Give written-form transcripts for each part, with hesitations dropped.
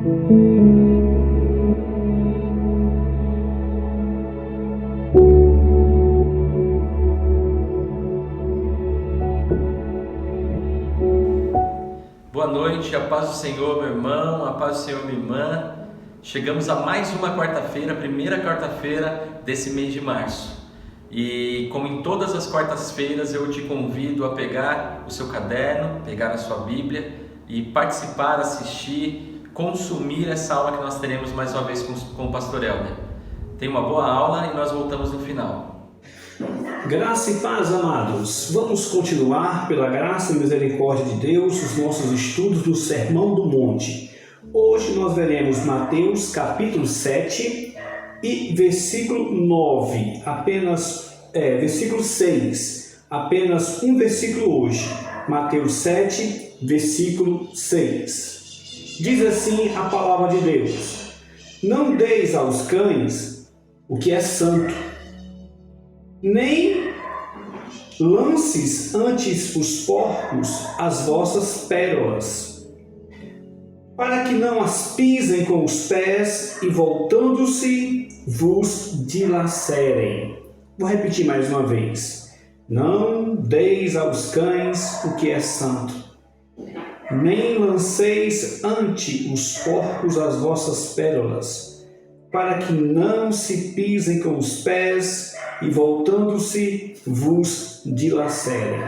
Boa noite, a paz do Senhor, meu irmão, a paz do Senhor, minha irmã. Chegamos a mais uma quarta-feira, a primeira quarta-feira desse mês de março. E como em todas as quartas-feiras, eu te convido a pegar o seu caderno, pegar a sua Bíblia e participar, assistir, consumir essa aula que nós teremos mais uma vez com o Pastor Helder. Tenha uma boa aula e nós voltamos no final. Graça e paz, amados. Vamos continuar, pela graça e misericórdia de Deus, os nossos estudos do Sermão do Monte. Hoje nós veremos Mateus capítulo 7 e versículo 9, versículo 6, apenas um versículo hoje. Mateus 7, versículo 6. Diz assim a palavra de Deus: Não deis aos cães o que é santo, nem lances ante os porcos as vossas pérolas, para que não as pisem com os pés e, voltando-se, vos dilacerem. Vou repetir mais uma vez. Não deis aos cães o que é santo, nem lanceis ante os porcos as vossas pérolas, para que não se pisem com os pés e, voltando-se, vos dilacerem.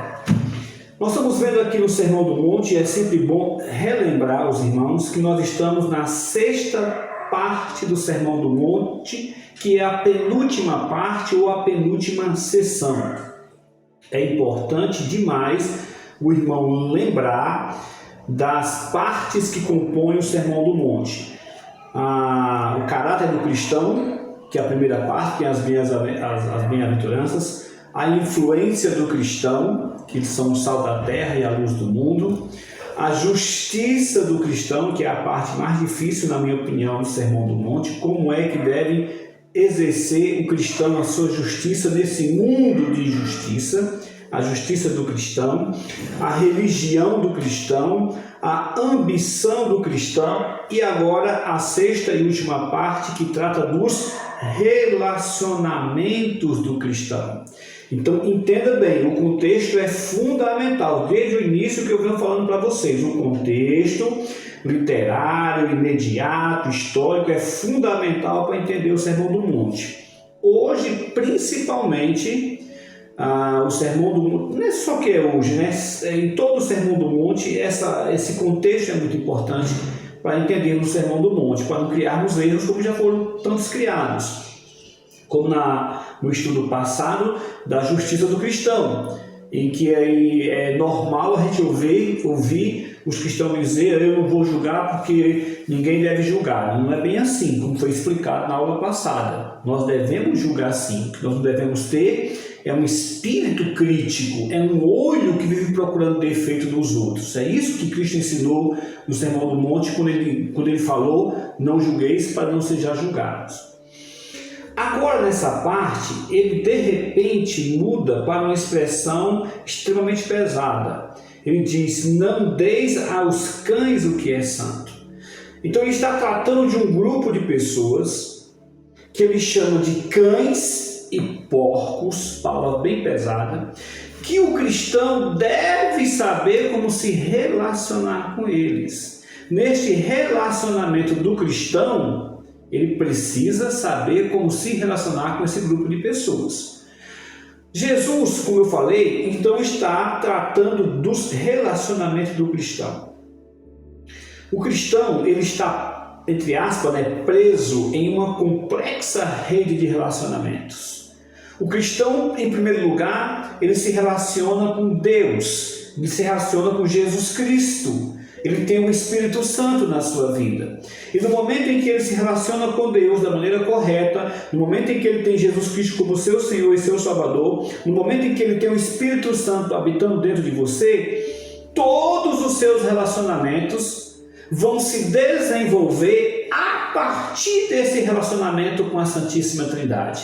Nós estamos vendo aqui no Sermão do Monte, e é sempre bom relembrar aos irmãos que nós estamos na sexta parte do Sermão do Monte, que é a penúltima parte ou a penúltima sessão. É importante demais o irmão lembrar das partes que compõem o Sermão do Monte. O caráter do cristão, que é a primeira parte, que é as bem-aventuranças, a influência do cristão, que são o sal da terra e a luz do mundo, a justiça do cristão, que é a parte mais difícil, na minha opinião, do Sermão do Monte, como é que deve exercer o cristão a sua justiça nesse mundo de justiça, a justiça do cristão, a religião do cristão, a ambição do cristão, e agora a sexta e última parte, que trata dos relacionamentos do cristão. Então entenda bem, o contexto é fundamental, desde o início que eu venho falando para vocês. O contexto literário, imediato, histórico é fundamental para entender o Sermão do Monte. Hoje, principalmente, o Sermão do Monte, não é só que é hoje, né? Em todo o Sermão do Monte, esse contexto é muito importante para entendermos o Sermão do Monte, para não criarmos erros como já foram tantos criados, como no estudo passado da justiça do cristão, em que é normal a gente ouvir os cristãos dizer: eu não vou julgar porque ninguém deve julgar. Não é bem assim, como foi explicado na aula passada. Nós devemos julgar sim. O que nós não devemos ter é um espírito crítico, é um olho que vive procurando defeito nos outros. É isso que Cristo ensinou no Sermão do Monte, quando ele falou: não julgueis para não sejais julgados. Agora, nessa parte, ele de repente muda para uma expressão extremamente pesada. Ele diz: não deis aos cães o que é santo. Então ele está tratando de um grupo de pessoas que ele chama de cães e porcos, palavra bem pesada, que o cristão deve saber como se relacionar com eles. Neste relacionamento do cristão, ele precisa saber como se relacionar com esse grupo de pessoas. Jesus, como eu falei, então está tratando dos relacionamentos do cristão. O cristão, ele está, entre aspas, preso em uma complexa rede de relacionamentos. O cristão, em primeiro lugar, ele se relaciona com Deus, ele se relaciona com Jesus Cristo. Ele tem o Espírito Santo na sua vida. E no momento em que ele se relaciona com Deus da maneira correta, no momento em que ele tem Jesus Cristo como seu Senhor e seu Salvador, no momento em que ele tem o Espírito Santo habitando dentro de você, todos os seus relacionamentos vão se desenvolver a partir desse relacionamento com a Santíssima Trindade.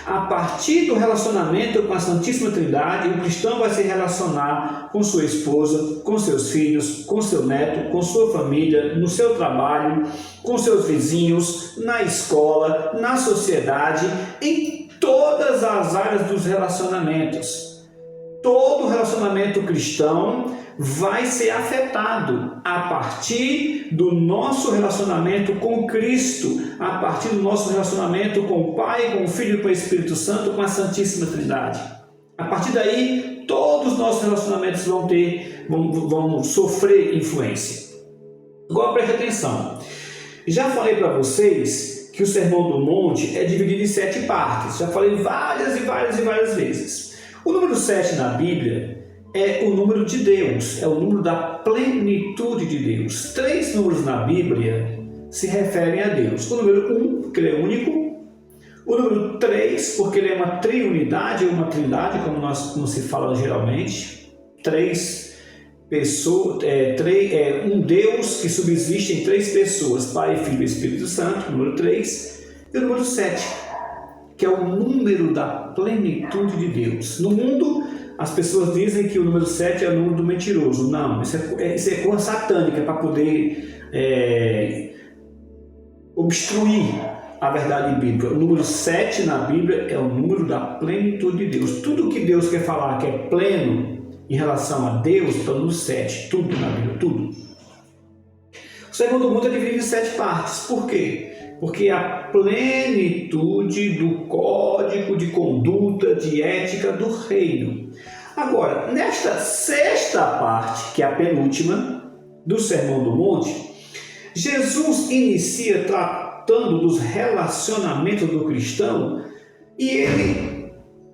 A partir do relacionamento com a Santíssima Trindade, o cristão vai se relacionar com sua esposa, com seus filhos, com seu neto, com sua família, no seu trabalho, com seus vizinhos, na escola, na sociedade, em todas as áreas dos relacionamentos. Todo relacionamento cristão vai ser afetado a partir do nosso relacionamento com Cristo, a partir do nosso relacionamento com o Pai, com o Filho e com o Espírito Santo, com a Santíssima Trindade. A partir daí, todos os nossos relacionamentos vão sofrer influência. Agora preste atenção. Já falei para vocês que o Sermão do Monte é dividido em 7 partes. Já falei várias vezes. O número 7 na Bíblia é o número de Deus, é o número da plenitude de Deus. 3 números na Bíblia se referem a Deus. O número 1, porque ele é único. O número 3, porque ele é uma triunidade, ou uma trindade, como se fala geralmente. 3 pessoas, um Deus que subsiste em 3 pessoas, Pai, Filho e Espírito Santo, número 3. E o número 7, que é o número da plenitude de Deus. No mundo, as pessoas dizem que o número 7 é o número do mentiroso. Não, isso é coisa satânica para poder obstruir a verdade bíblica. O número 7 na Bíblia é o número da plenitude de Deus. Tudo que Deus quer falar que é pleno em relação a Deus está no número 7. Tudo na Bíblia, tudo. O Sermão do Monte é dividido em 7 partes. Por quê? Porque a plenitude do código de conduta, de ética do reino. Agora, nesta 6ª parte, que é a penúltima do Sermão do Monte, Jesus inicia tratando dos relacionamentos do cristão e ele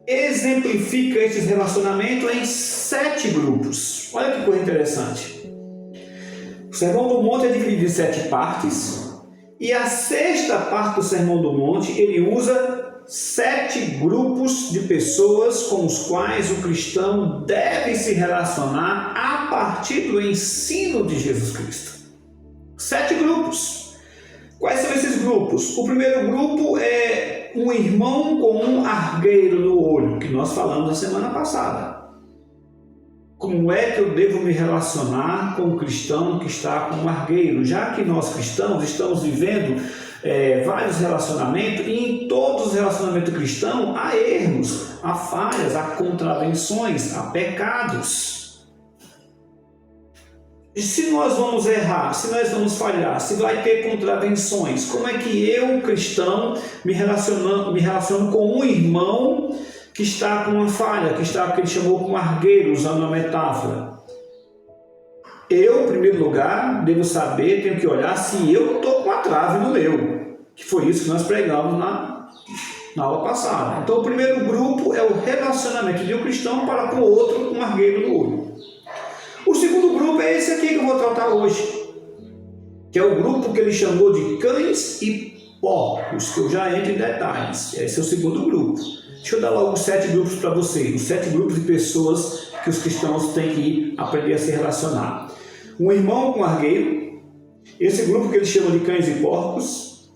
exemplifica esses relacionamentos em 7 grupos. Olha que coisa interessante. O Sermão do Monte é dividido em 7 partes. E a 6ª parte do Sermão do Monte, ele usa 7 grupos de pessoas com os quais o cristão deve se relacionar a partir do ensino de Jesus Cristo. 7 grupos. Quais são esses grupos? O primeiro grupo é um irmão com um argueiro no olho, que nós falamos na semana passada. Como é que eu devo me relacionar com o cristão que está com um argueiro? Já que nós cristãos estamos vivendo vários relacionamentos, e em todos os relacionamentos cristãos há erros, há falhas, há contravenções, há pecados. E se nós vamos errar, se nós vamos falhar, se vai ter contravenções, como é que eu, cristão, me relaciono com um irmão que está com uma falha, que ele chamou com argueiro, usando uma metáfora? Eu, em primeiro lugar, devo saber, tenho que olhar se eu estou com a trave no meu, que foi isso que nós pregamos na aula passada. Então, o primeiro grupo é o relacionamento de um cristão para com o outro com um argueiro no olho. O segundo grupo é esse aqui que eu vou tratar hoje, que é o grupo que ele chamou de cães e porcos, que eu já entro em detalhes. Esse é o segundo grupo. Deixa eu dar logo 7 grupos para vocês, os 7 grupos de pessoas que os cristãos têm que aprender a se relacionar. Um irmão com argueiro, esse grupo que ele chama de cães e porcos,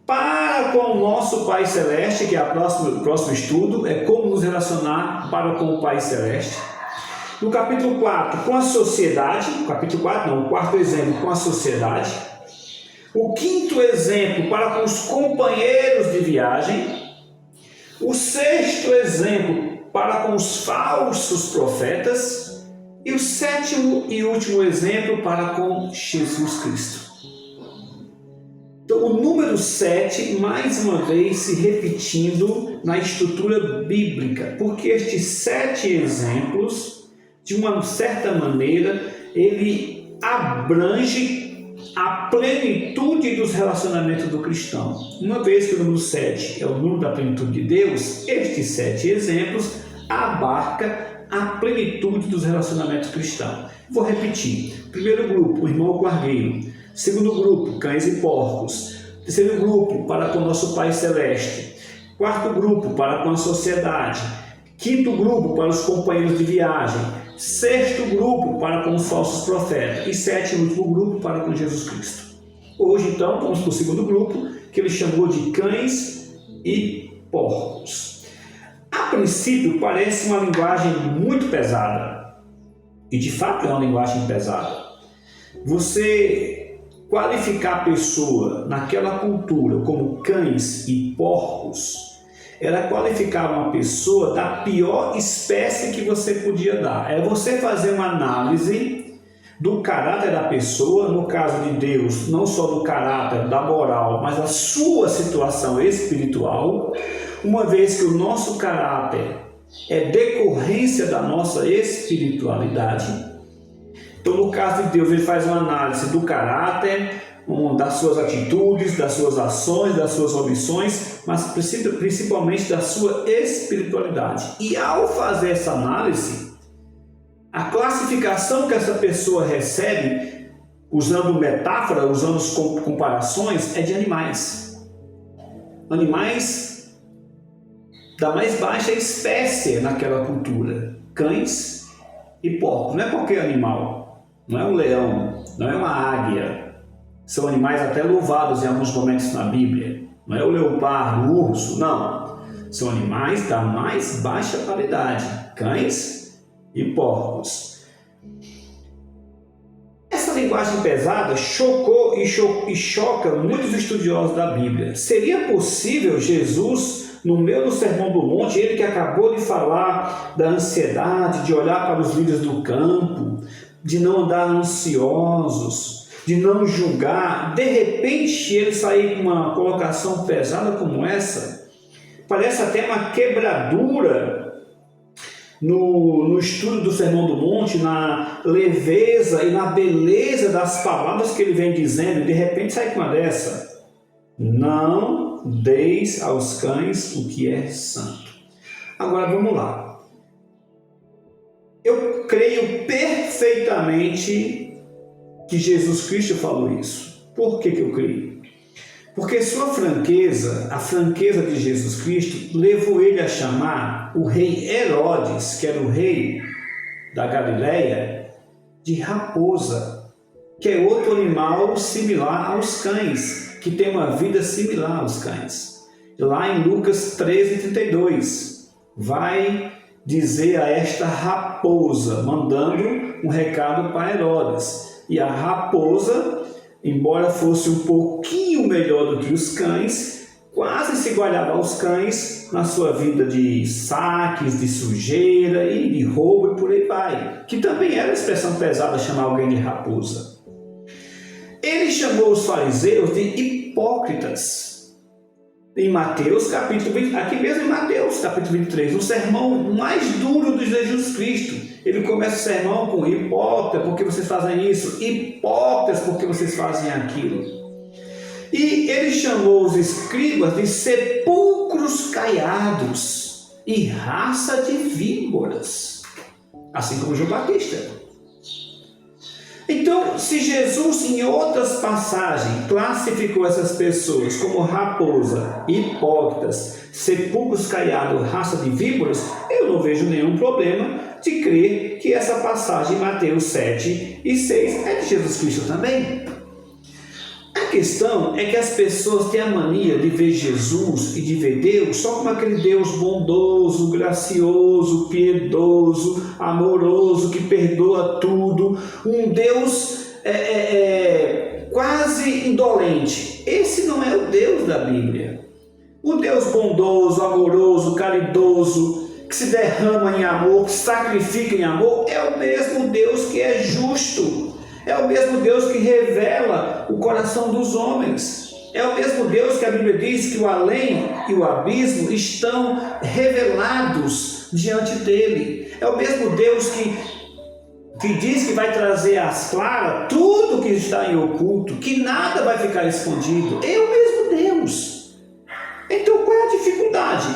para com o nosso Pai Celeste, que é o próximo estudo, é como nos relacionar para com o Pai Celeste. No capítulo 4, com a sociedade, o 4º exemplo, com a sociedade. O 5º exemplo, para com os companheiros de viagem. O 6º exemplo, para com os falsos profetas. E o 7º e último exemplo, para com Jesus Cristo. Então, o número 7, mais uma vez, se repetindo na estrutura bíblica, porque estes 7 exemplos, de uma certa maneira, ele abrange a plenitude dos relacionamentos do cristão. Uma vez que o número 7 é o número da plenitude de Deus, estes 7 exemplos abarcam a plenitude dos relacionamentos cristãos. Vou repetir. Primeiro grupo, o irmão com argueiro. Segundo grupo, cães e porcos. Terceiro grupo, para com o nosso Pai Celeste. Quarto grupo, para com a sociedade. Quinto grupo, para os companheiros de viagem. Sexto grupo, para com os falsos profetas. E sétimo e último grupo, para com Jesus Cristo. Hoje, então, vamos para o segundo grupo, que ele chamou de cães e porcos. A princípio parece uma linguagem muito pesada, e de fato é uma linguagem pesada. Você qualificar a pessoa naquela cultura como cães e porcos era qualificar uma pessoa da pior espécie que você podia dar. É você fazer uma análise do caráter da pessoa, no caso de Deus, não só do caráter, da moral, mas da sua situação espiritual, uma vez que o nosso caráter é decorrência da nossa espiritualidade. Então, no caso de Deus, ele faz uma análise do caráter, das suas atitudes, das suas ações, das suas omissões, mas principalmente da sua espiritualidade. E ao fazer essa análise, a classificação que essa pessoa recebe, usando metáfora, usando comparações, é de animais. Animais da mais baixa espécie naquela cultura. Cães e porcos. Não é qualquer animal. Não é um leão. Não é uma águia. São animais até louvados em alguns momentos na Bíblia. Não é o leopardo, o urso. Não. São animais da mais baixa qualidade. Cães e porcos. Essa linguagem pesada chocou e choca muitos estudiosos da Bíblia. Seria possível Jesus, no meio do Sermão do Monte, ele que acabou de falar da ansiedade, de olhar para os lírios do campo, de não andar ansiosos, de não julgar, de repente ele sair com uma colocação pesada como essa? Parece até uma quebradura no estudo do Sermão do Monte, na leveza e na beleza das palavras que ele vem dizendo, e de repente sai com uma dessa: não deis aos cães o que é santo. Agora vamos lá. Eu creio perfeitamente que Jesus Cristo falou isso. Por que eu creio? Porque sua franqueza, a franqueza de Jesus Cristo, levou ele a chamar o rei Herodes, que era o rei da Galileia, de raposa, que é outro animal similar aos cães, que tem uma vida similar aos cães. Lá em Lucas 13:32, vai dizer a esta raposa, mandando um recado para Herodes. E a raposa, embora fosse um pouquinho melhor do que os cães, quase se igualava aos cães na sua vida de saques, de sujeira e de roubo e por aí vai. Que também era expressão pesada chamar alguém de raposa. Ele chamou os fariseus de hipócritas. Em Mateus capítulo 20, aqui mesmo em Mateus capítulo 23, o sermão mais duro de Jesus Cristo. Ele começa o sermão com: hipócritas, porque vocês fazem isso? Hipócritas, porque vocês fazem aquilo? E ele chamou os escribas de sepulcros caiados e raça de víboras, assim como João Batista. Então, se Jesus em outras passagens classificou essas pessoas como raposa, hipócritas, sepulcros caiados, raça de víboras, eu não vejo nenhum problema de crer que essa passagem em Mateus 7 e 6 é de Jesus Cristo também. A questão é que as pessoas têm a mania de ver Jesus e de ver Deus só como aquele Deus bondoso, gracioso, piedoso, amoroso, que perdoa tudo, um Deus quase indolente. Esse não é o Deus da Bíblia. O Deus bondoso, amoroso, caridoso, que se derrama em amor, que sacrifica em amor, é o mesmo Deus que é justo. É o mesmo Deus que revela o coração dos homens. É o mesmo Deus que a Bíblia diz que o além e o abismo estão revelados diante dele. É o mesmo Deus que diz que vai trazer às claras tudo que está em oculto, que nada vai ficar escondido. É o mesmo Deus. Então qual é a dificuldade?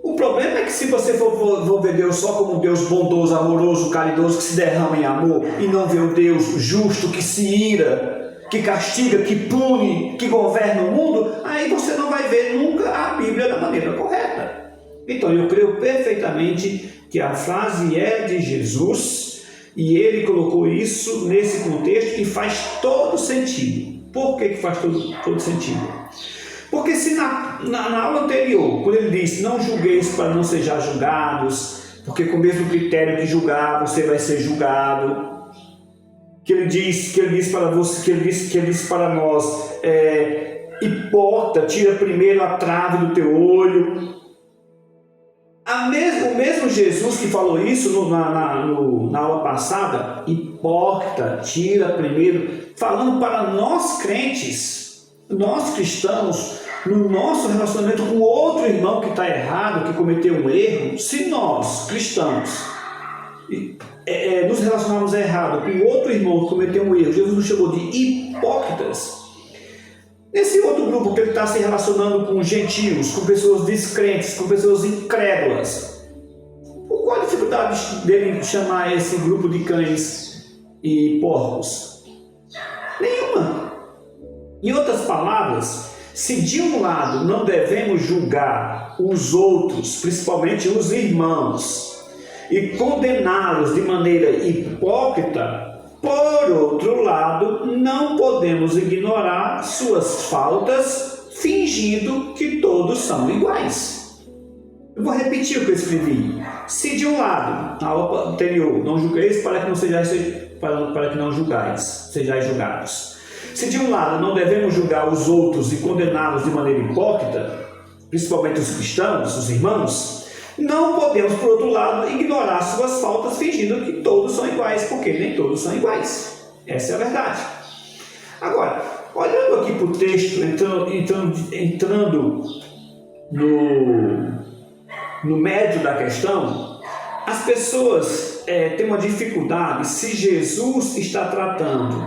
O problema é que se você for ver Deus só como um Deus bondoso, amoroso, caridoso, que se derrama em amor, e não ver o Deus justo, que se ira, que castiga, que pune, que governa o mundo, aí você não vai ver nunca a Bíblia da maneira correta. Então eu creio perfeitamente que a frase é de Jesus, e ele colocou isso nesse contexto e faz todo sentido. Por que faz todo sentido? Porque se na aula anterior, quando ele disse, não julgueis para não sejais julgados, porque com o mesmo critério que julgar, você vai ser julgado. Que ele disse para nós, hipócrita, tira primeiro a trave do teu olho. O mesmo Jesus que falou isso na aula passada, hipócrita, tira primeiro, falando para nós crentes, nós cristãos, no nosso relacionamento com outro irmão que está errado, que cometeu um erro. Se nós, cristãos, nos relacionarmos errado com outro irmão que cometeu um erro, Jesus nos chamou de hipócritas. Nesse outro grupo que ele está se relacionando com gentios, com pessoas descrentes, com pessoas incrédulas, qual a dificuldade dele chamar esse grupo de cães e porcos? Nenhuma. Em outras palavras, se de um lado não devemos julgar os outros, principalmente os irmãos, e condená-los de maneira hipócrita, por outro lado, não podemos ignorar suas faltas, fingindo que todos são iguais. Eu vou repetir o que eu escrevi. Se de um lado, na aula anterior, não julgueis para que não sejais julgados. Se de um lado não devemos julgar os outros e condená-los de maneira hipócrita, principalmente os cristãos, os irmãos, não podemos, por outro lado, ignorar suas faltas, fingindo que todos são iguais, porque nem todos são iguais. Essa é a verdade. Agora, olhando aqui para o texto, entrando no médio da questão, as pessoas têm uma dificuldade se Jesus está tratando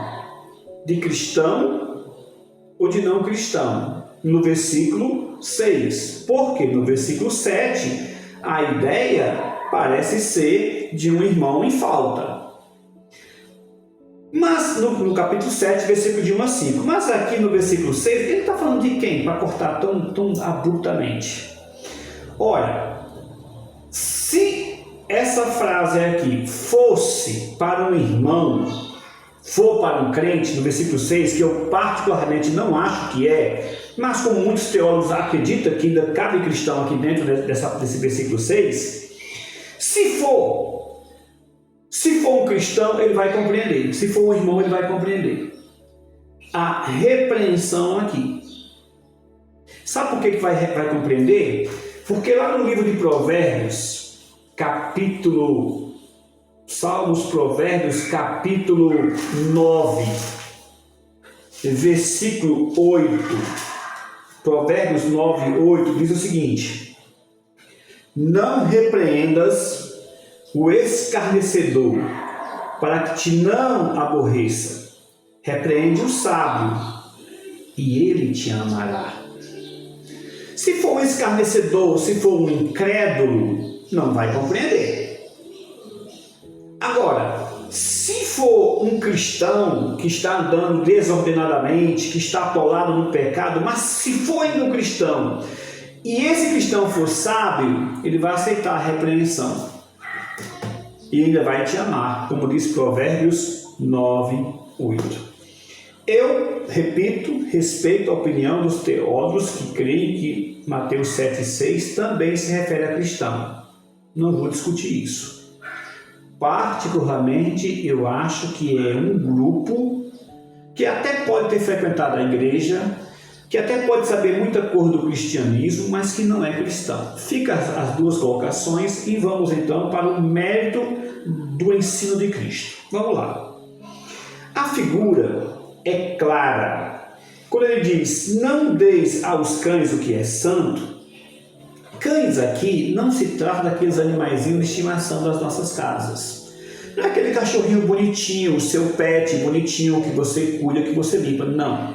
de cristão ou de não cristão. No versículo 6. Porque no versículo 7... a ideia parece ser de um irmão em falta. Mas no capítulo 7, versículo de 1 a 5. Mas aqui no versículo 6, ele está falando de quem? Para cortar tão abruptamente. Olha, se essa frase aqui fosse para um irmão, for para um crente, no versículo 6, que eu particularmente não acho que mas como muitos teólogos acreditam que ainda cabe cristão aqui dentro desse versículo 6, se for um cristão, ele vai compreender. Se for um irmão, ele vai compreender a repreensão aqui. Sabe por que vai compreender? Porque lá no livro de Provérbios, Provérbios, capítulo 9, versículo 8, Provérbios 9, 8, diz o seguinte: não repreendas o escarnecedor, para que te não aborreça. Repreende o sábio, e ele te amará. Se for um escarnecedor, se for um incrédulo, não vai compreender. Agora, se for um cristão que está andando desordenadamente, que está atolado no pecado, mas se for ainda um cristão, e esse cristão for sábio, ele vai aceitar a repreensão. E ainda vai te amar, como diz Provérbios 9, 8. Eu, repito, respeito a opinião dos teólogos que creem que Mateus 7,6 também se refere a cristão. Não vou discutir isso. Particularmente, eu acho que é um grupo que até pode ter frequentado a igreja, que até pode saber muita coisa do cristianismo, mas que não é cristão. Fica as duas colocações e vamos então para o mérito do ensino de Cristo. Vamos lá. A figura é clara. Quando ele diz, não deis aos cães o que é santo, cães aqui não se trata daqueles animaizinhos de estimação das nossas casas. Não é aquele cachorrinho bonitinho, o seu pet bonitinho que você cuida, que você limpa. Não.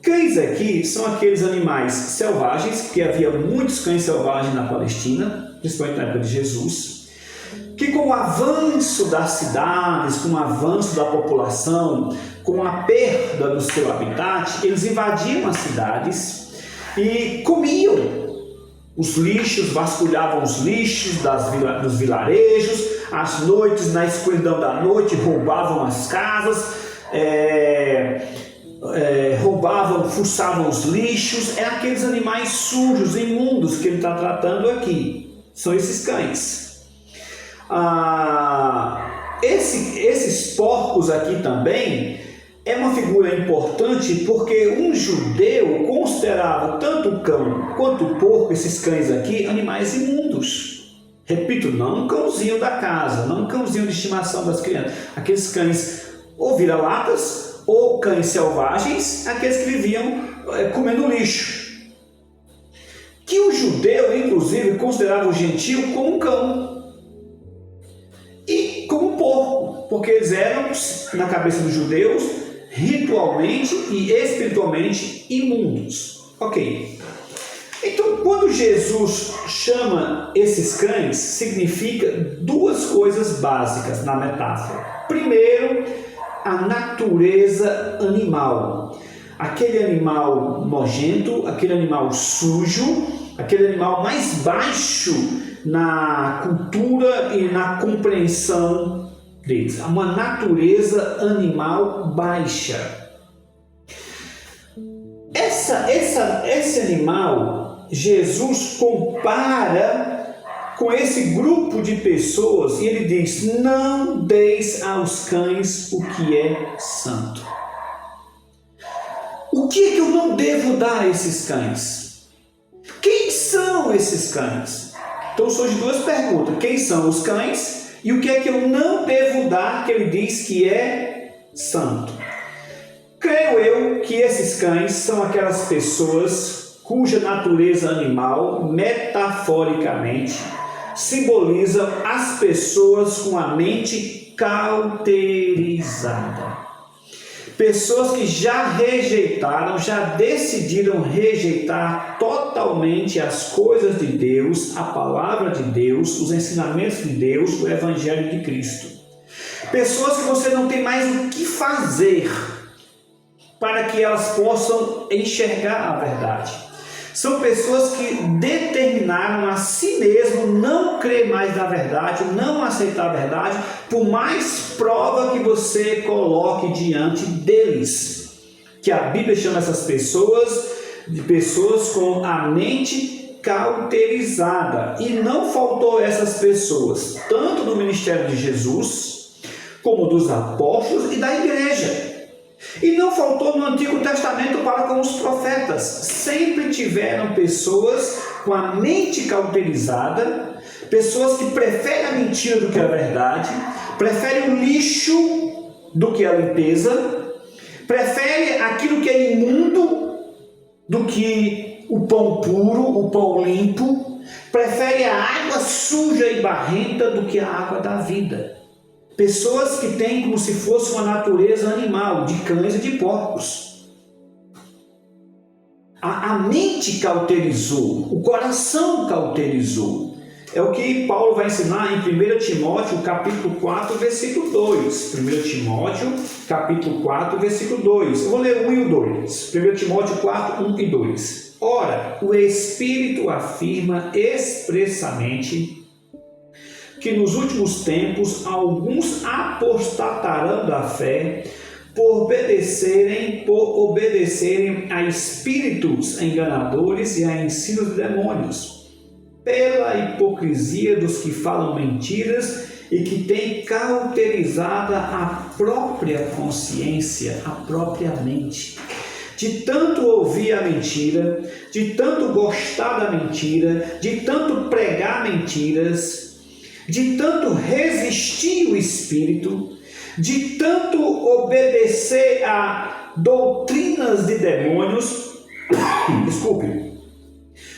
Cães aqui são aqueles animais selvagens, porque havia muitos cães selvagens na Palestina, principalmente na época de Jesus, que com o avanço das cidades, com o avanço da população, com a perda do seu habitat, eles invadiam as cidades e comiam os lixos, vasculhavam os lixos dos vilarejos, às noites, na escuridão da noite, roubavam as casas, roubavam olhavam, fuçavam os lixos, é aqueles animais sujos, imundos que ele está tratando aqui. São esses cães. Esses porcos aqui também é uma figura importante porque um judeu considerava tanto o cão quanto o porco, esses cães aqui, animais imundos. Repito, não um cãozinho da casa, não um cãozinho de estimação das crianças. Aqueles cães ou vira-latas ou cães selvagens, aqueles que viviam comendo lixo. Que o judeu, inclusive, considerava o gentio como um cão e como um porco, porque eles eram, na cabeça dos judeus, ritualmente e espiritualmente imundos. Ok. Então, quando Jesus chama esses cães, significa duas coisas básicas na metáfora. Primeiro, a natureza animal. Aquele animal nojento, aquele animal sujo, aquele animal mais baixo na cultura e na compreensão deles. Uma natureza animal baixa. Esse animal, Jesus compara com esse grupo de pessoas e ele diz: não deis aos cães o que é santo. O que é que eu não devo dar a esses cães? Quem são esses cães? Então surgem duas perguntas: quem são os cães e o que é que eu não devo dar que ele diz que é santo? Creio eu que esses cães são aquelas pessoas cuja natureza animal, metaforicamente, simboliza as pessoas com a mente cauterizada. Pessoas que já rejeitaram, já decidiram rejeitar totalmente as coisas de Deus, a palavra de Deus, os ensinamentos de Deus, o Evangelho de Cristo. Pessoas que você não tem mais o que fazer para que elas possam enxergar a verdade. São pessoas que determinaram a si mesmo não crer mais na verdade, não aceitar a verdade, por mais prova que você coloque diante deles. Que a Bíblia chama essas pessoas de pessoas com a mente cauterizada. E não faltou essas pessoas, tanto no ministério de Jesus, como dos apóstolos e da igreja. E não faltou no Antigo Testamento para com os profetas. Sempre tiveram pessoas com a mente cauterizada, pessoas que preferem a mentira do que a verdade, preferem o lixo do que a limpeza, preferem aquilo que é imundo do que o pão puro, o pão limpo, preferem a água suja e barrenta do que a água da vida. Pessoas que têm como se fosse uma natureza animal, de cães e de porcos. A mente cauterizou, o coração cauterizou. É o que Paulo vai ensinar em 1 Timóteo, capítulo 4, versículo 2. 1 Timóteo, capítulo 4, versículo 2. Eu vou ler o 1 e o 2. 1 Timóteo 4, 1 e 2. Ora, o Espírito afirma expressamente que nos últimos tempos alguns apostatarão da fé por obedecerem a espíritos enganadores e a ensinos de demônios, pela hipocrisia dos que falam mentiras e que têm cauterizada a própria consciência, a própria mente. De tanto ouvir a mentira, de tanto gostar da mentira, de tanto pregar mentiras, de tanto resistir o Espírito, de tanto obedecer a doutrinas de demônios,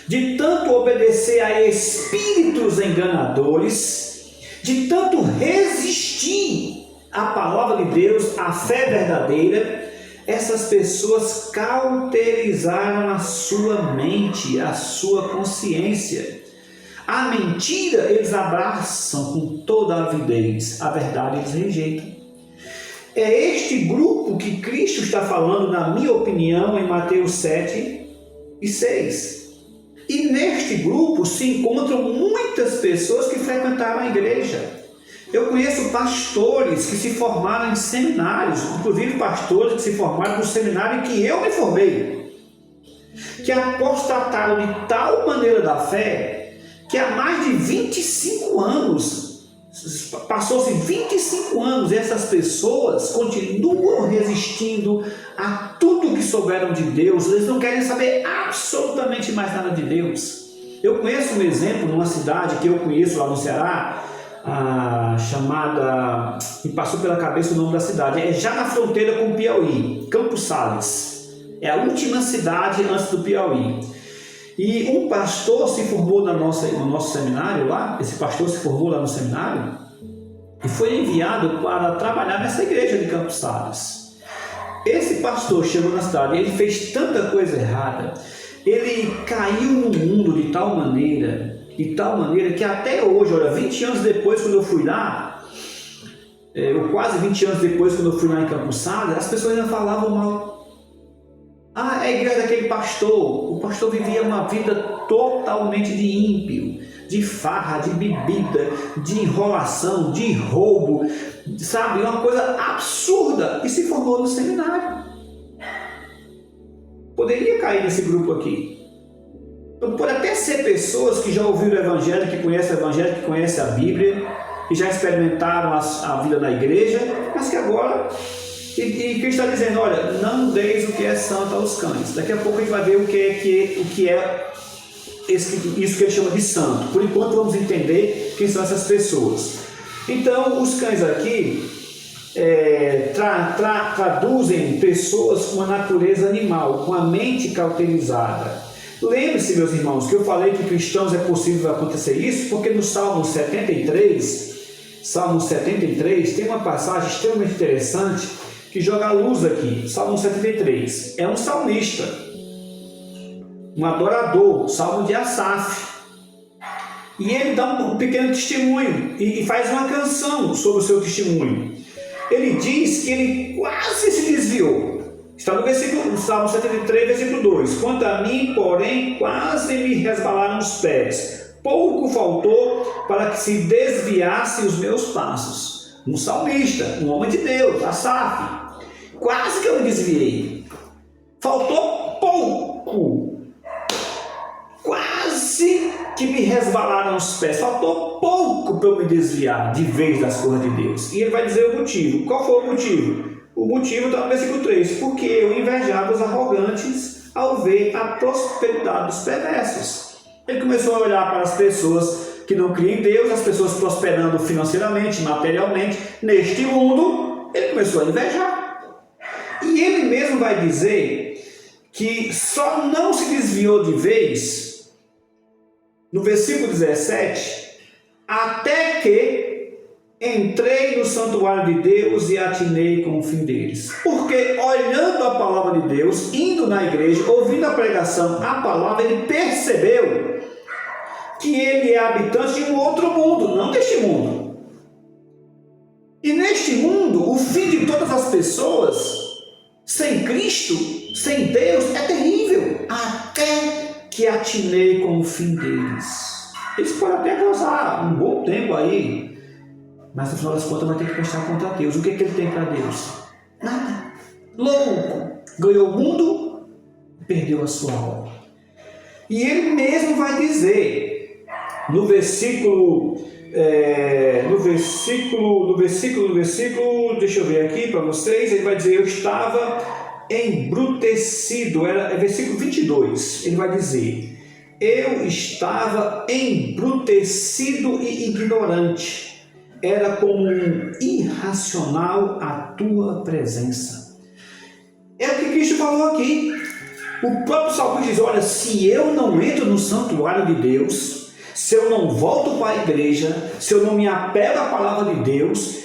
de tanto obedecer a espíritos enganadores, de tanto resistir à palavra de Deus, à fé verdadeira, essas pessoas cauterizaram a sua mente, a sua consciência. A mentira eles abraçam com toda a avidez, a verdade eles rejeitam. É este grupo que Cristo está falando, na minha opinião, em Mateus 7 e 6. E neste grupo se encontram muitas pessoas que frequentaram a igreja, Eu conheço pastores que se formaram em seminários, inclusive pastores que se formaram no seminário em que eu me formei, que apostataram de tal maneira da fé que há mais de 25 anos, passou-se 25 anos, e essas pessoas continuam resistindo a tudo que souberam de Deus. Eles não querem saber absolutamente mais nada de Deus. Eu conheço um exemplo numa cidade que eu conheço lá no Ceará, chamada, me passou pela cabeça o nome da cidade, é já na fronteira com o Piauí, Campos Sales, é a última cidade antes do Piauí. E um pastor se formou no nosso seminário lá, esse pastor se formou lá no seminário e foi enviado para trabalhar nessa igreja de Campos Sales. Esse pastor chegou na cidade, ele fez tanta coisa errada, ele caiu no mundo de tal maneira que até hoje, olha, 20 anos depois quando eu fui lá, ou quase 20 anos depois quando eu fui lá em Campos Sales, as pessoas ainda falavam mal. É a igreja daquele pastor. O pastor vivia uma vida totalmente de ímpio, de farra, de bebida, de enrolação, de roubo, sabe? Uma coisa absurda. E se formou no seminário. Poderia cair nesse grupo aqui. Então, pode até ser pessoas que já ouviram o Evangelho, que conhecem a Bíblia, que já experimentaram a vida na igreja, mas que agora... E Cristo está dizendo, olha, não deis o que é santo aos cães. Daqui a pouco a gente vai ver o que é isso que ele chama de santo. Por enquanto vamos entender quem são essas pessoas. Então, os cães aqui traduzem pessoas com a natureza animal, com a mente cauterizada. Lembre-se, meus irmãos, que eu falei que cristãos é possível acontecer isso, porque no Salmo 73 tem uma passagem extremamente interessante que joga a luz aqui. Salmo 73 é um salmista, um adorador, salmo de Asaf, e ele dá um pequeno testemunho e faz uma canção sobre o seu testemunho. Ele diz que ele quase se desviou. Está no Salmo 73, versículo 2. Quanto a mim, porém, quase me resbalaram os pés. Pouco faltou para que se desviassem os meus passos. Um salmista, um homem de Deus, Asaf. Quase que eu me desviei. Faltou pouco. Quase que me resbalaram os pés. Faltou pouco para eu me desviar de vez das coisas de Deus. E ele vai dizer o motivo. Qual foi o motivo? O motivo está no versículo 3. Porque eu invejava os arrogantes ao ver a prosperidade dos perversos. Ele começou a olhar para as pessoas que não criam em Deus, as pessoas prosperando financeiramente, materialmente, neste mundo. Ele começou a invejar. E ele mesmo vai dizer que só não se desviou de vez, no versículo 17, até que entrei no santuário de Deus e atinei com o fim deles. Porque olhando a palavra de Deus, indo na igreja, ouvindo a pregação, a palavra, ele percebeu que ele é habitante de um outro mundo, não deste mundo. E neste mundo, o fim de todas as pessoas, sem Cristo, sem Deus, é terrível. Até que atinei com o fim deles. Eles podem até causar um bom tempo aí, mas no final das contas vai ter que prestar conta a Deus. O que ele tem para Deus? Nada. Louco. Ganhou o mundo, perdeu a sua alma. E ele mesmo vai dizer, no versículo, deixa eu ver aqui para vocês, ele vai dizer, eu estava embrutecido, é versículo 22, ele vai dizer, eu estava embrutecido e ignorante, era como um irracional a tua presença. É o que Cristo falou aqui. O próprio salmista diz, olha, se eu não entro no santuário de Deus, se eu não volto para a igreja, se eu não me apego à palavra de Deus,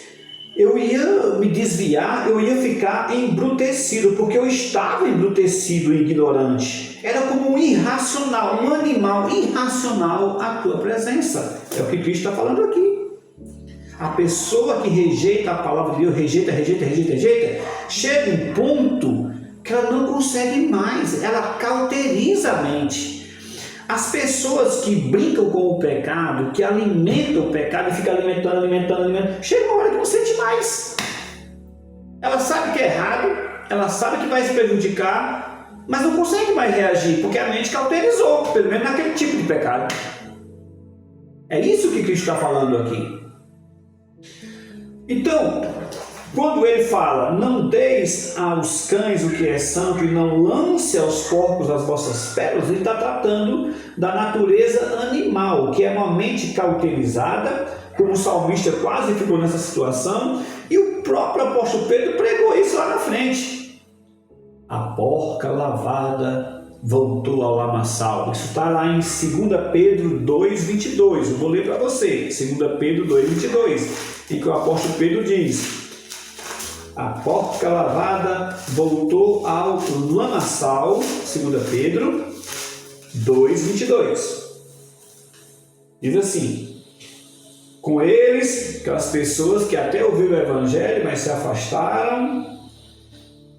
eu ia me desviar, eu ia ficar embrutecido, porque eu estava embrutecido e ignorante. Era como um irracional, um animal irracional à tua presença. É o que Cristo está falando aqui. A pessoa que rejeita a palavra de Deus, rejeita, chega um ponto que ela não consegue mais, ela cauteriza a mente. As pessoas que brincam com o pecado, que alimentam o pecado e ficam alimentando, chega uma hora que não sente mais. Ela sabe que é errado, ela sabe que vai se prejudicar, mas não consegue mais reagir, porque a mente cauterizou, pelo menos naquele tipo de pecado. É isso que Cristo está falando aqui. Então, quando ele fala, não deis aos cães o que é santo e não lance aos porcos as vossas pérolas, ele está tratando da natureza animal, que é uma mente cauterizada, como o salmista quase ficou nessa situação, e o próprio apóstolo Pedro pregou isso lá na frente. A porca lavada voltou ao lamaçal. Isso está lá em 2 Pedro 2,22. Eu vou ler para você. 2 Pedro 2,22. Em que o apóstolo Pedro diz: a porca lavada voltou ao lamaçal. 2 Pedro 2,22. Diz assim: com eles, aquelas pessoas que até ouviram o evangelho, mas se afastaram,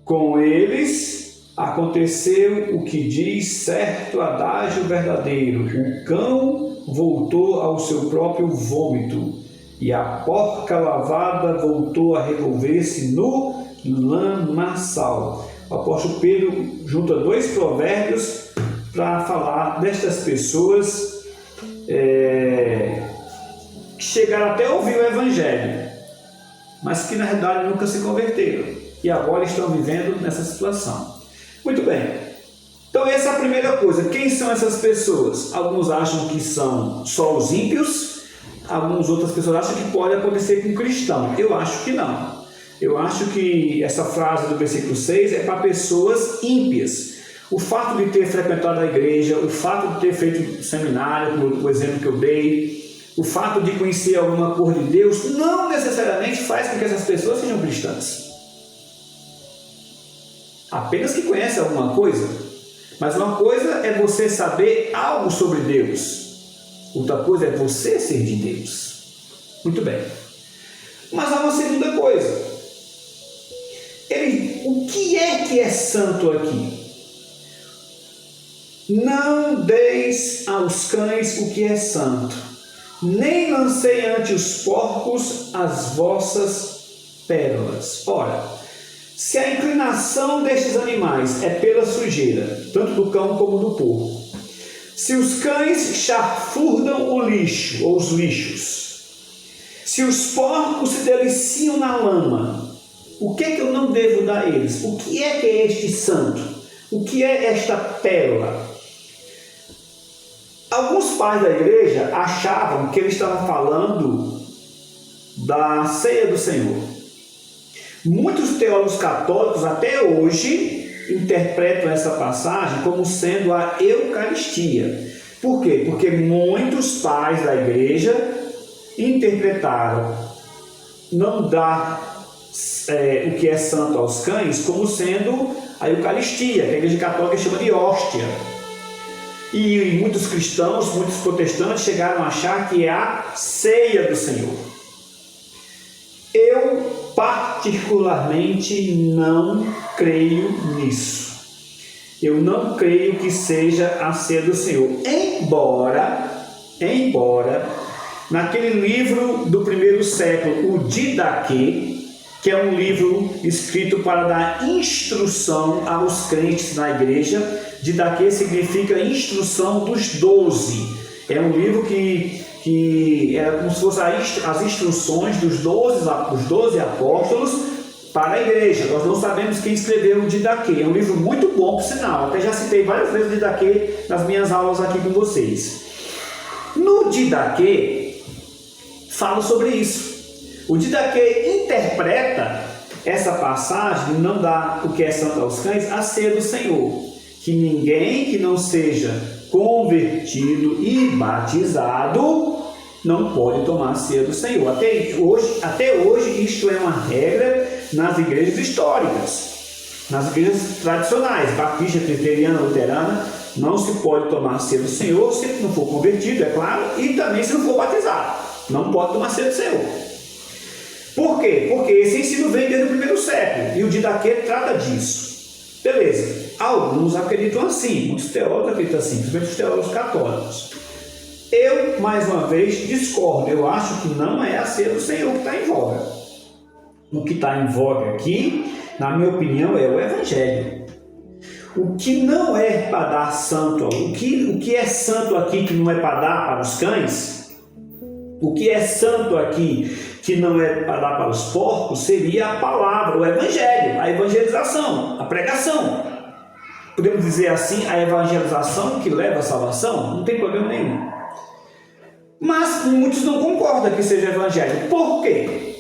com eles aconteceu o que diz certo adágio verdadeiro: o cão voltou ao seu próprio vômito, e a porca lavada voltou a revolver-se no lamaçal. O apóstolo Pedro junta dois provérbios para falar destas pessoas que chegaram até a ouvir o evangelho, mas que na verdade nunca se converteram e agora estão vivendo nessa situação. Muito bem, então essa é a primeira coisa. Quem são essas pessoas? Alguns acham que são só os ímpios, algumas outras pessoas acham que pode acontecer com um cristão. Eu acho que não. Eu acho que essa frase do versículo 6 é para pessoas ímpias. O fato de ter frequentado a igreja, o fato de ter feito seminário, como o exemplo que eu dei, o fato de conhecer alguma cor de Deus, não necessariamente faz com que essas pessoas sejam cristãs. Apenas que conhece alguma coisa. Mas uma coisa é você saber algo sobre Deus, outra coisa é você ser de Deus. Muito bem. Mas há uma segunda coisa. O que é santo aqui? Não deis aos cães o que é santo, nem lancei ante os porcos as vossas pérolas. Ora, se a inclinação destes animais é pela sujeira, tanto do cão como do porco, se os cães chafurdam o lixo ou os lixos, se os porcos se deliciam na lama, o que é que eu não devo dar a eles? O que é este santo? O que é esta pérola? Alguns pais da igreja achavam que ele estava falando da ceia do Senhor. Muitos teólogos católicos até hoje interpretam essa passagem como sendo a Eucaristia. Por quê? Porque muitos pais da igreja interpretaram não dar o que é santo aos cães como sendo a Eucaristia, que a igreja católica chama de hóstia. E muitos cristãos, muitos protestantes chegaram a achar que é a ceia do Senhor. Eu particularmente não creio nisso. Eu não creio que seja a ceia do Senhor. Embora, naquele livro do primeiro século, o Didaquê, que é um livro escrito para dar instrução aos crentes na igreja. Didaquê significa instrução dos 12. É um livro que era como se fossem as instruções dos 12 apóstolos para a igreja. Nós não sabemos quem escreveu o Didaquê. É um livro muito bom, por sinal. Até já citei várias vezes o Didaquê nas minhas aulas aqui com vocês. No Didaquê, falo sobre isso. O Didaquê interpreta essa passagem de não dar o que é santo aos cães, a ceia do Senhor. Que ninguém que não seja convertido e batizado não pode tomar a ceia do Senhor. Até hoje isto é uma regra nas igrejas históricas, nas igrejas tradicionais, batista, presbiteriana, luterana. Não se pode tomar a ceia do Senhor se não for convertido, é claro, e também se não for batizado. Não pode tomar a ceia do Senhor. Por quê? Porque esse ensino vem desde o primeiro século e o Didaquê trata disso. Beleza. Alguns acreditam assim, muitos teólogos acreditam assim, principalmente os teólogos católicos. Eu, mais uma vez, discordo. Eu acho que não é a ceia do Senhor que está em voga. O que está em voga aqui, na minha opinião, é o Evangelho. O que não é para dar santo, o que é santo aqui que não é para dar para os cães, o que é santo aqui que não é para dar para os porcos, seria a palavra, o Evangelho, a evangelização, a pregação. Podemos dizer assim, a evangelização que leva à salvação? Não tem problema nenhum. Mas muitos não concordam que seja Evangelho. Por quê?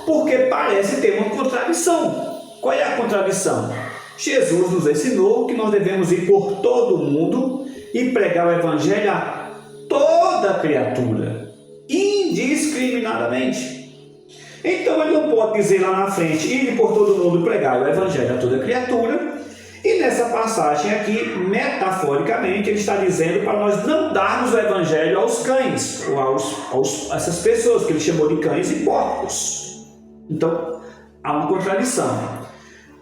Porque parece ter uma contradição. Qual é a contradição? Jesus nos ensinou que nós devemos ir por todo o mundo e pregar o Evangelho a toda criatura, indiscriminadamente. Então ele não pode dizer lá na frente, ir por todo mundo e pregar o Evangelho a toda criatura. E nessa passagem aqui, metaforicamente, ele está dizendo para nós não darmos o Evangelho aos cães, ou a essas pessoas que ele chamou de cães e porcos. Então, há uma contradição.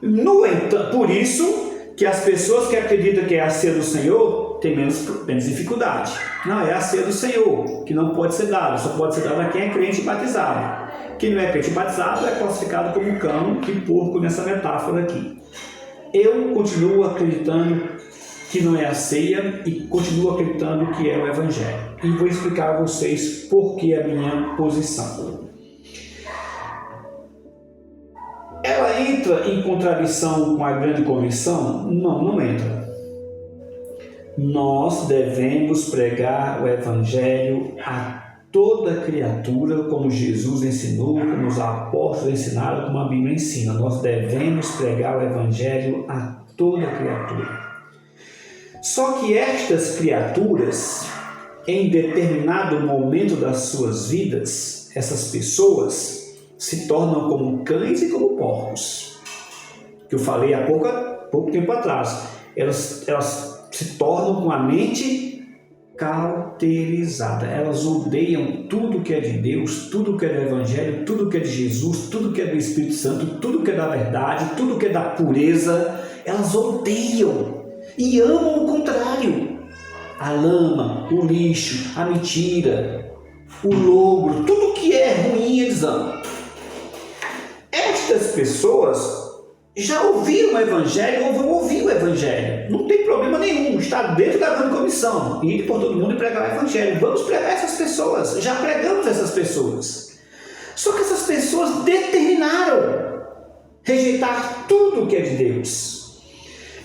No entanto, por isso que as pessoas que acreditam que é a ceia do Senhor têm menos dificuldade. Não, é a ceia do Senhor, que não pode ser dada, só pode ser dada a quem é crente batizado. Quem não é crente batizado é classificado como cão e porco nessa metáfora aqui. Eu continuo acreditando que não é a ceia e continuo acreditando que é o Evangelho. E vou explicar a vocês por que a minha posição. Ela entra em contradição com a grande comissão? Não, não entra. Nós devemos pregar o Evangelho a toda criatura, como Jesus ensinou, como os apóstolos ensinaram, como a Bíblia ensina. Nós devemos pregar o Evangelho a toda criatura. Só que estas criaturas, em determinado momento das suas vidas, essas pessoas se tornam como cães e como porcos. Que eu falei há pouco tempo atrás. Elas se tornam com a mente cauterizada. Elas odeiam tudo que é de Deus, tudo que é do Evangelho, tudo que é de Jesus, tudo que é do Espírito Santo, tudo que é da verdade, tudo que é da pureza. Elas odeiam e amam o contrário. A lama, o lixo, a mentira, o logro, tudo que é ruim eles amam. Estas pessoas já ouviram o Evangelho ou vão ouvir o Evangelho. Não tem problema nenhum, está dentro da grande comissão. Ir por todo mundo e pregar o Evangelho. Vamos pregar essas pessoas. Já pregamos essas pessoas. Só que essas pessoas determinaram rejeitar tudo que é de Deus.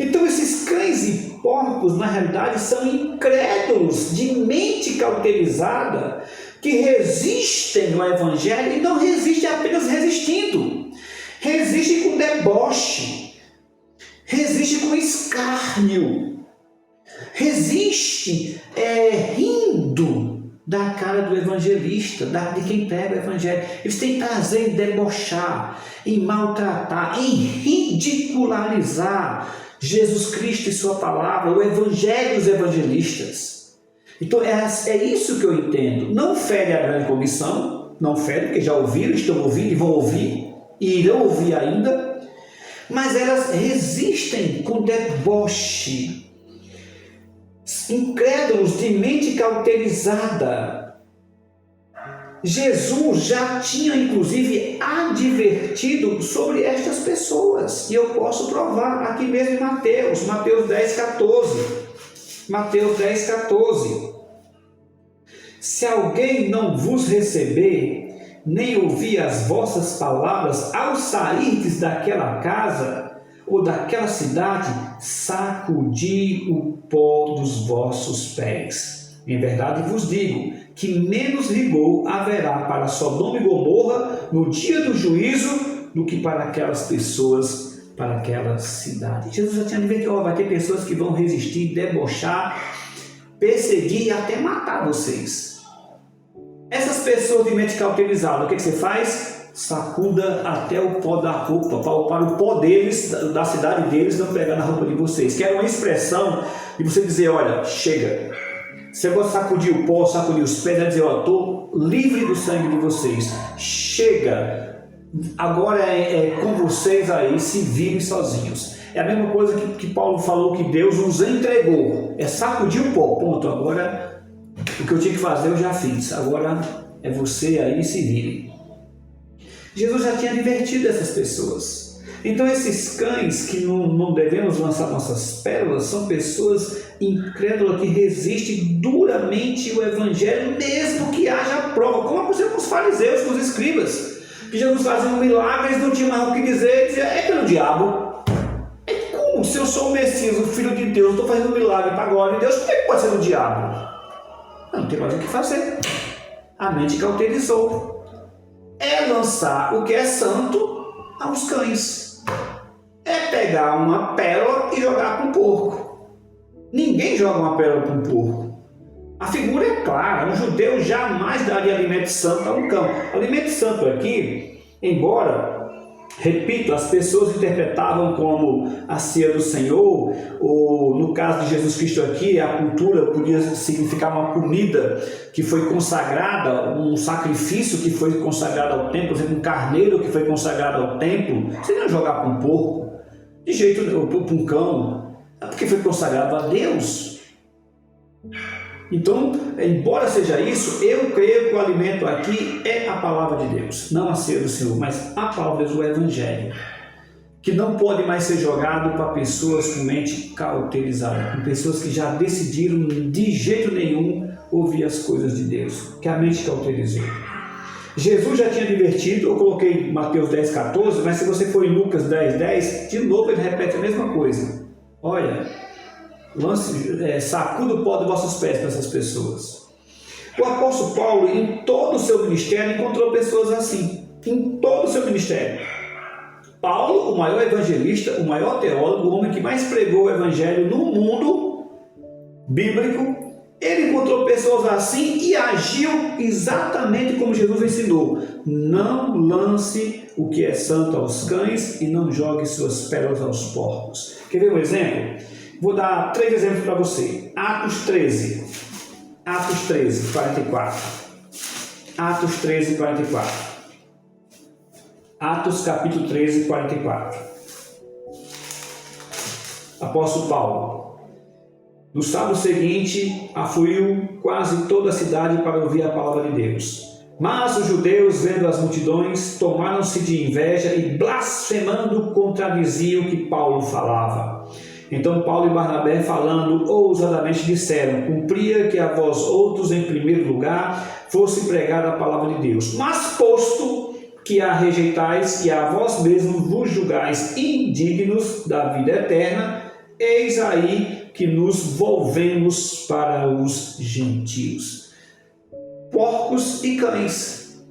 Então esses cães e porcos, na realidade, são incrédulos, de mente cauterizada, que resistem ao Evangelho e não resistem apenas resistindo. Resiste com deboche, resiste com escárnio, resiste rindo da cara do evangelista, de quem prega o Evangelho. Eles têm prazer em debochar, em maltratar, em ridicularizar Jesus Cristo e sua palavra, o Evangelho dos evangelistas. Então é isso que eu entendo. Não fere a grande comissão, não fere, porque já ouviram, estão ouvindo e vão ouvir, e irão ouvir ainda, mas elas resistem com deboche, incrédulos, de mente cauterizada. Jesus já tinha inclusive advertido sobre estas pessoas, e eu posso provar aqui mesmo em Mateus 10,14. Mateus 10,14. Se alguém não vos receber, nem ouvir as vossas palavras ao sairdes daquela casa ou daquela cidade, sacudi o pó dos vossos pés. Em verdade vos digo que menos rigor haverá para Sodoma e Gomorra no dia do juízo do que para aquelas pessoas, para aquela cidade. Jesus já tinha advertido, vai ter pessoas que vão resistir, debochar, perseguir e até matar vocês. Essas pessoas de mente cauterizada, o que você faz? Sacuda até o pó da roupa, para o pó deles, da cidade deles, não pegar na roupa de vocês. Que era uma expressão de você dizer, olha, chega. Se eu gosto de sacudir o pó, sacudir os pés, é dizer, ó, estou livre do sangue de vocês. Chega. Agora é com vocês aí, se virem sozinhos. É a mesma coisa que Paulo falou que Deus nos entregou. É sacudir o pó. Ponto. Agora, o que eu tinha que fazer eu já fiz. Agora é você aí se vire. Jesus já tinha advertido essas pessoas. Então esses cães que não devemos lançar nossas pérolas são pessoas incrédulas que resistem duramente o Evangelho, mesmo que haja prova, como aconteceu com os fariseus, com os escribas, que Jesus fazia um milagre, eles não tinham mais o que dizer, dizia, é pelo diabo. É como? Se eu sou o Messias, o Filho de Deus, estou fazendo um milagre para a glória de Deus, como é que pode ser do diabo? Não tem mais o que fazer. A mente cauterizou. É lançar o que é santo aos cães. É pegar uma pérola e jogar para um porco. Ninguém joga uma pérola para um porco. A figura é clara, um judeu jamais daria alimento santo a um cão. Alimento santo aqui, embora, repito, as pessoas interpretavam como a ceia do Senhor, ou no caso de Jesus Cristo aqui, a cultura podia significar uma comida que foi consagrada, um sacrifício que foi consagrado ao templo, por exemplo, um carneiro que foi consagrado ao templo. Você não ia jogar para um porco, de jeito nenhum, para um cão, porque foi consagrado a Deus. Então, embora seja isso, eu creio que o alimento aqui é a palavra de Deus, não a ceia do Senhor, mas a palavra de Deus, o Evangelho, que não pode mais ser jogado para pessoas com mente cauterizada, com pessoas que já decidiram de jeito nenhum ouvir as coisas de Deus, que a mente cauterizou. Jesus já tinha advertido, eu coloquei Mateus 10,14, mas se você for em Lucas 10,10, de novo ele repete a mesma coisa. Olha, sacuda o pó dos vossos pés para essas pessoas. O apóstolo Paulo, em todo o seu ministério, encontrou pessoas assim. Em todo o seu ministério. Paulo, o maior evangelista, o maior teólogo, o homem que mais pregou o evangelho no mundo bíblico, ele encontrou pessoas assim e agiu exatamente como Jesus ensinou. Não lance o que é santo aos cães e não jogue suas pérolas aos porcos. Quer ver um exemplo? Vou dar 3 exemplos para você. Atos 13, 44. Atos 13, 44. Atos capítulo 13, 44. Apóstolo Paulo. No sábado seguinte, afluiu quase toda a cidade para ouvir a palavra de Deus. Mas os judeus, vendo as multidões, tomaram-se de inveja e, blasfemando, contradiziam o que Paulo falava. Então Paulo e Barnabé, falando ousadamente, disseram: cumpria que a vós outros, em primeiro lugar, fosse pregada a palavra de Deus. Mas posto que a rejeitais e a vós mesmos vos julgais indignos da vida eterna, eis aí que nos volvemos para os gentios. Porcos e cães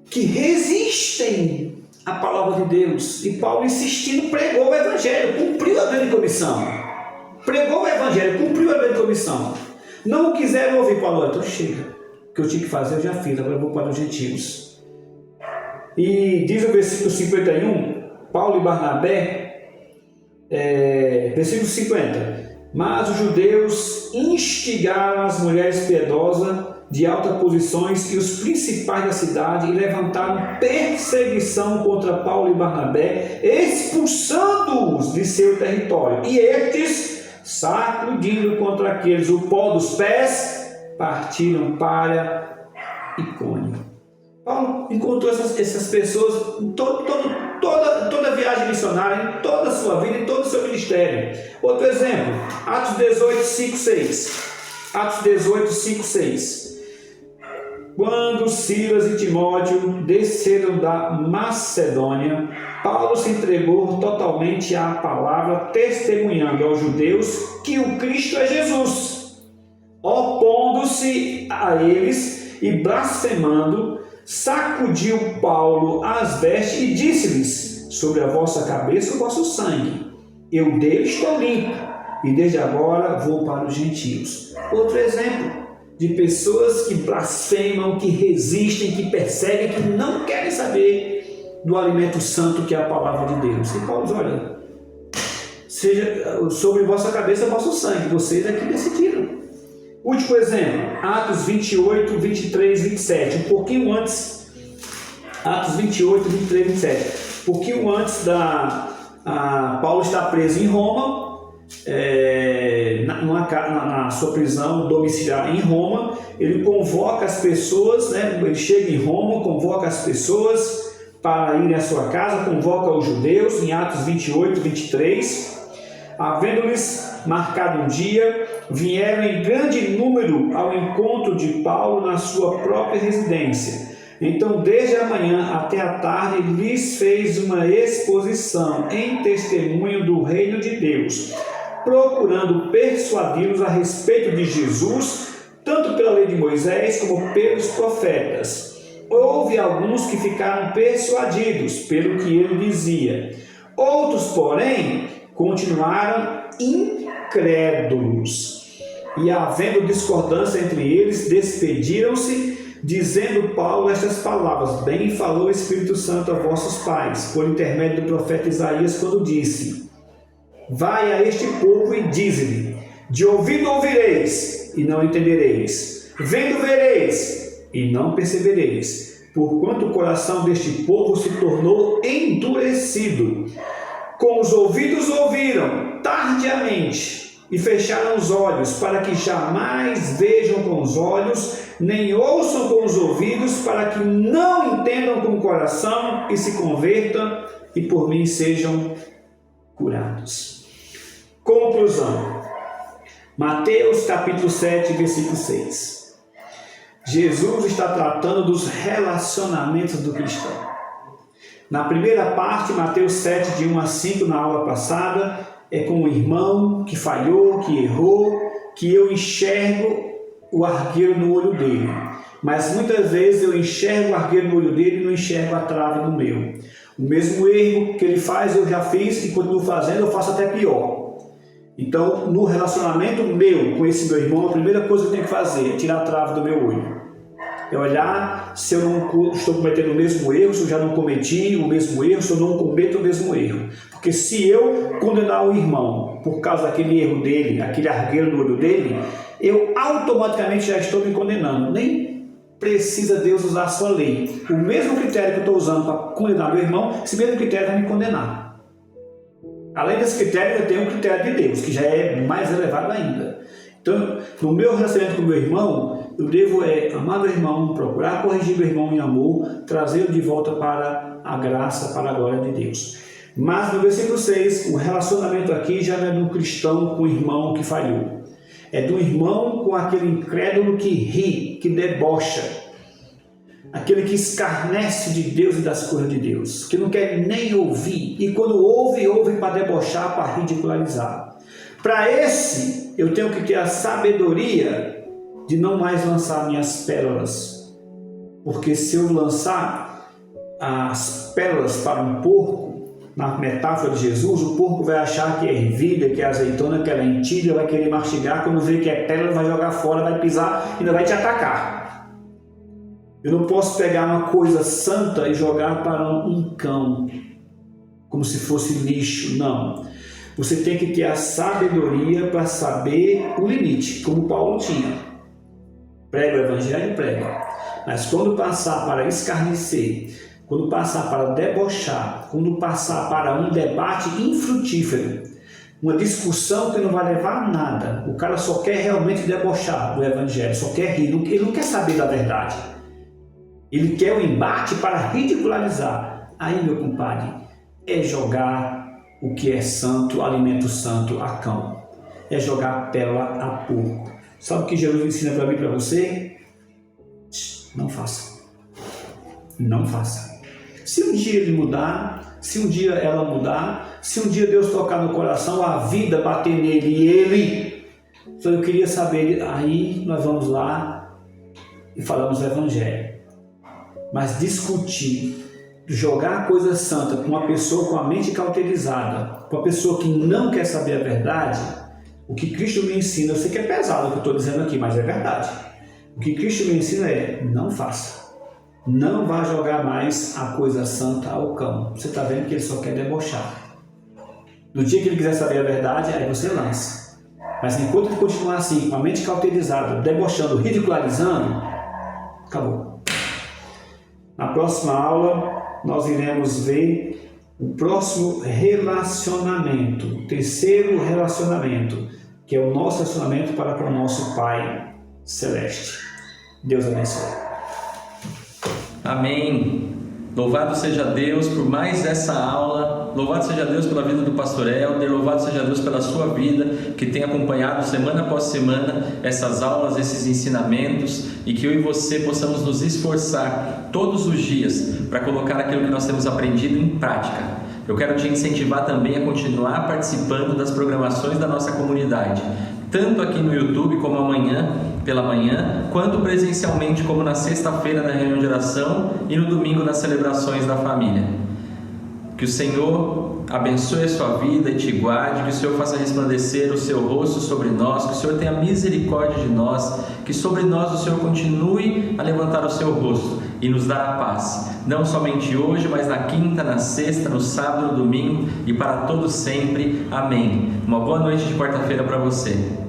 que resistem à palavra de Deus. E Paulo, insistindo, pregou o evangelho, cumpriu a grande comissão. Pregou o evangelho, cumpriu a grande comissão. Não quiseram ouvir. Paulo: então chega, o que eu tinha que fazer eu já fiz, agora eu vou para os gentios. E diz o versículo 51, Paulo e Barnabé, versículo 50: mas os judeus instigaram as mulheres piedosas de altas posições e os principais da cidade e levantaram perseguição contra Paulo e Barnabé, expulsando-os de seu território. E estes, sacudindo contra aqueles o pó dos pés, partiram para Icônio. Paulo encontrou essas pessoas em toda a viagem missionária, em toda a sua vida, em todo o seu ministério. Outro exemplo, Atos 18, 5, 6. Atos 18, 5, 6. Quando Silas e Timóteo desceram da Macedônia, Paulo se entregou totalmente à palavra, testemunhando aos judeus que o Cristo é Jesus. Opondo-se a eles e blasfemando, sacudiu Paulo as vestes e disse-lhes: sobre a vossa cabeça o vosso sangue, eu dele estou limpo, e desde agora vou para os gentios. Outro exemplo de pessoas que blasfemam, que resistem, que perseguem, que não querem saber do alimento santo que é a palavra de Deus. E Paulo diz: olha, seja sobre vossa cabeça o vosso sangue, vocês é que decidiram. Último exemplo, Atos 28, 23, 27, um pouquinho antes, Atos 28, 23, 27, um pouquinho antes Paulo está preso em Roma, na sua prisão domiciliar em Roma. Ele convoca as pessoas, ele chega em Roma, convoca as pessoas para irem à sua casa, convoca os judeus, em Atos 28, 23. Havendo-lhes marcado um dia, vieram em grande número ao encontro de Paulo na sua própria residência. Então, desde a manhã até a tarde, lhes fez uma exposição em testemunho do reino de Deus, procurando persuadi-los a respeito de Jesus, tanto pela lei de Moisés como pelos profetas. Houve alguns que ficaram persuadidos pelo que ele dizia. Outros, porém, continuaram incrédulos. E, havendo discordância entre eles, despediram-se, dizendo Paulo estas palavras: Bem falou o Espírito Santo a vossos pais, por intermédio do profeta Isaías, quando disse: Vai a este povo e dize-lhe: De ouvido ouvireis, e não entendereis. Vendo vereis, e não percebereis, porquanto o coração deste povo se tornou endurecido. Com os ouvidos ouviram tardiamente, e fecharam os olhos, para que jamais vejam com os olhos, nem ouçam com os ouvidos, para que não entendam com o coração, e se convertam, e por mim sejam curados. Conclusão. Mateus capítulo 7, versículo 6. Jesus está tratando dos relacionamentos do cristão. Na primeira parte, Mateus 7, de 1 a 5, na aula passada, é com o irmão que falhou, que errou, que eu enxergo o argueiro no olho dele. Mas muitas vezes eu enxergo o argueiro no olho dele e não enxergo a trave no meu. O mesmo erro que ele faz, eu já fiz e continuo fazendo, eu faço até pior. Então, no relacionamento meu com esse meu irmão, a primeira coisa que eu tenho que fazer é tirar a trave do meu olho. É olhar se eu não estou cometendo o mesmo erro, se eu já não cometi o mesmo erro, se eu não cometo o mesmo erro. Porque se eu condenar o irmão por causa daquele erro dele, aquele argueiro no olho dele, eu automaticamente já estou me condenando. Nem precisa Deus usar a sua lei. O mesmo critério que eu estou usando para condenar meu irmão, esse mesmo critério vai me condenar. Além desse critério, eu tenho o critério de Deus, que já é mais elevado ainda. Então, no meu relacionamento com meu irmão, eu devo amar meu irmão, procurar corrigir meu irmão em amor, trazê-lo de volta para a graça, para a glória de Deus. Mas no versículo 6, o relacionamento aqui já não é de um cristão com o irmão que falhou. É de um irmão com aquele incrédulo que ri, que debocha. Aquele que escarnece de Deus e das coisas de Deus, que não quer nem ouvir, e quando ouve, ouve para debochar, para ridicularizar. Para esse, eu tenho que ter a sabedoria de não mais lançar minhas pérolas, porque se eu lançar as pérolas para um porco, na metáfora de Jesus, o porco vai achar que é ervilha, que é azeitona, que é lentilha, vai querer mastigar, quando vê que é pérola, vai jogar fora, vai pisar e ainda vai te atacar. Eu não posso pegar uma coisa santa e jogar para um cão, como se fosse lixo, não. Você tem que ter a sabedoria para saber o limite, como Paulo tinha. Prega o evangelho, prega. Mas quando passar para escarnecer, quando passar para debochar, quando passar para um debate infrutífero, uma discussão que não vai levar a nada, o cara só quer realmente debochar do evangelho, só quer rir, ele não quer saber da verdade. Ele quer o embate para ridicularizar. Aí, meu compadre, é jogar o que é santo, alimento santo, a cão. É jogar pérola a porco. Sabe o que Jesus ensina para mim e para você? Não faça. Não faça. Se um dia ele mudar, se um dia ela mudar, se um dia Deus tocar no coração, a vida bater nele e ele... Então eu queria saber, aí nós vamos lá e falamos do evangelho. Mas discutir, jogar coisa santa com uma pessoa com a mente cauterizada, com uma pessoa que não quer saber a verdade, o que Cristo me ensina, eu sei que é pesado o que eu estou dizendo aqui, mas é verdade. O que Cristo me ensina é, não faça. Não vá jogar mais a coisa santa ao cão. Você está vendo que ele só quer debochar. No dia que ele quiser saber a verdade, aí você lança. Mas enquanto ele continuar assim, com a mente cauterizada, debochando, ridicularizando, acabou. Na próxima aula, nós iremos ver o próximo relacionamento, o terceiro relacionamento, que é o nosso relacionamento para com o nosso Pai Celeste. Deus abençoe. Amém. Louvado seja Deus por mais essa aula, louvado seja Deus pela vida do pastor Helder, louvado seja Deus pela sua vida, que tem acompanhado semana após semana essas aulas, esses ensinamentos, e que eu e você possamos nos esforçar todos os dias para colocar aquilo que nós temos aprendido em prática. Eu quero te incentivar também a continuar participando das programações da nossa comunidade, tanto aqui no YouTube como amanhã, pela manhã, quanto presencialmente como na sexta-feira na reunião de oração e no domingo nas celebrações da família. Que o Senhor abençoe a sua vida e te guarde, que o Senhor faça resplandecer o seu rosto sobre nós, que o Senhor tenha misericórdia de nós, que sobre nós o Senhor continue a levantar o seu rosto e nos dar a paz, não somente hoje, mas na quinta, na sexta, no sábado, no domingo e para todos sempre. Amém. Uma boa noite de quarta-feira para você.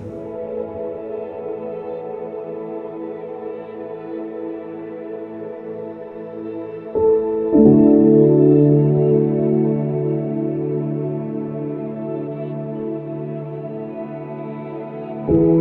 Thank